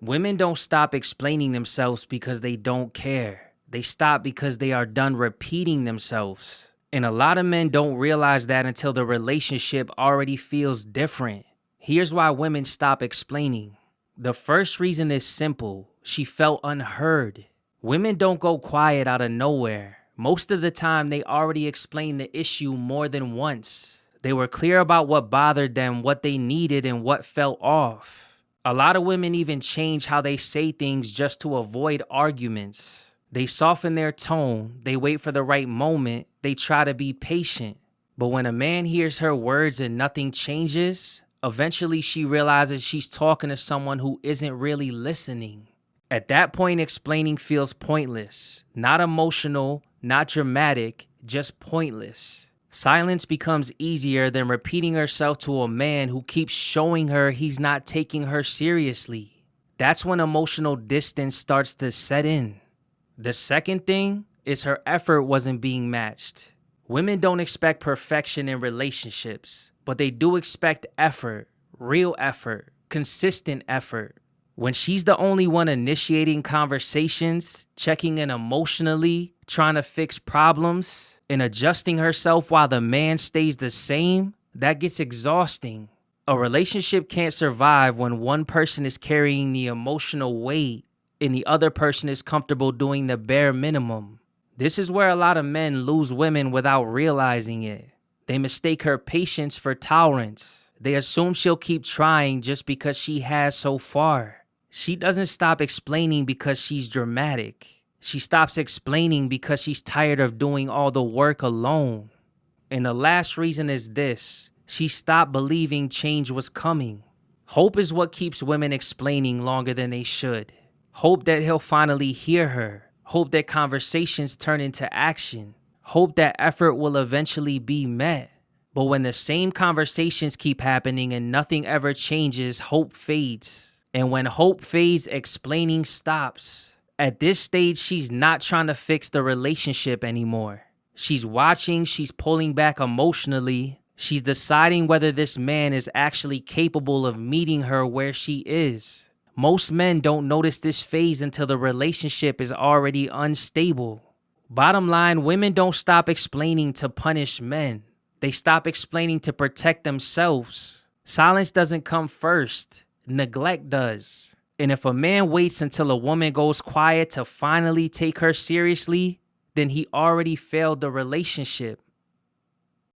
Women don't stop explaining themselves because they don't care. They stop because they are done repeating themselves. And a lot of men don't realize that until the relationship already feels different. Here's why women stop explaining. The first reason is simple. She felt unheard. Women don't go quiet out of nowhere. Most of the time, they already explained the issue more than once. They were clear about what bothered them, what they needed, and what felt off. A lot of women even change how they say things just to avoid arguments. They soften their tone, they wait for the right moment, they try to be patient. But when a man hears her words and nothing changes, eventually she realizes she's talking to someone who isn't really listening. At that point, explaining feels pointless, not emotional, not dramatic, just pointless. Silence becomes easier than repeating herself to a man who keeps showing her he's not taking her seriously. That's when emotional distance starts to set in. The second thing is her effort wasn't being matched. Women don't expect perfection in relationships, but they do expect effort, real effort, consistent effort. When she's the only one initiating conversations, checking in emotionally, trying to fix problems, and adjusting herself while the man stays the same, that gets exhausting. A relationship can't survive when one person is carrying the emotional weight and the other person is comfortable doing the bare minimum. This is where a lot of men lose women without realizing it. They mistake her patience for tolerance. They assume she'll keep trying just because she has so far. She doesn't stop explaining because she's dramatic. She stops explaining because she's tired of doing all the work alone. And the last reason is this: she stopped believing change was coming. Hope is what keeps women explaining longer than they should. Hope that he'll finally hear her. Hope that conversations turn into action. Hope that effort will eventually be met. But when the same conversations keep happening and nothing ever changes, hope fades. And when hope fades, explaining stops. At this stage, she's not trying to fix the relationship anymore. She's watching, she's pulling back emotionally. She's deciding whether this man is actually capable of meeting her where she is. Most men don't notice this phase until the relationship is already unstable. Bottom line, women don't stop explaining to punish men. They stop explaining to protect themselves. Silence doesn't come first. Neglect does. And if a man waits until a woman goes quiet to finally take her seriously, then he already failed the relationship.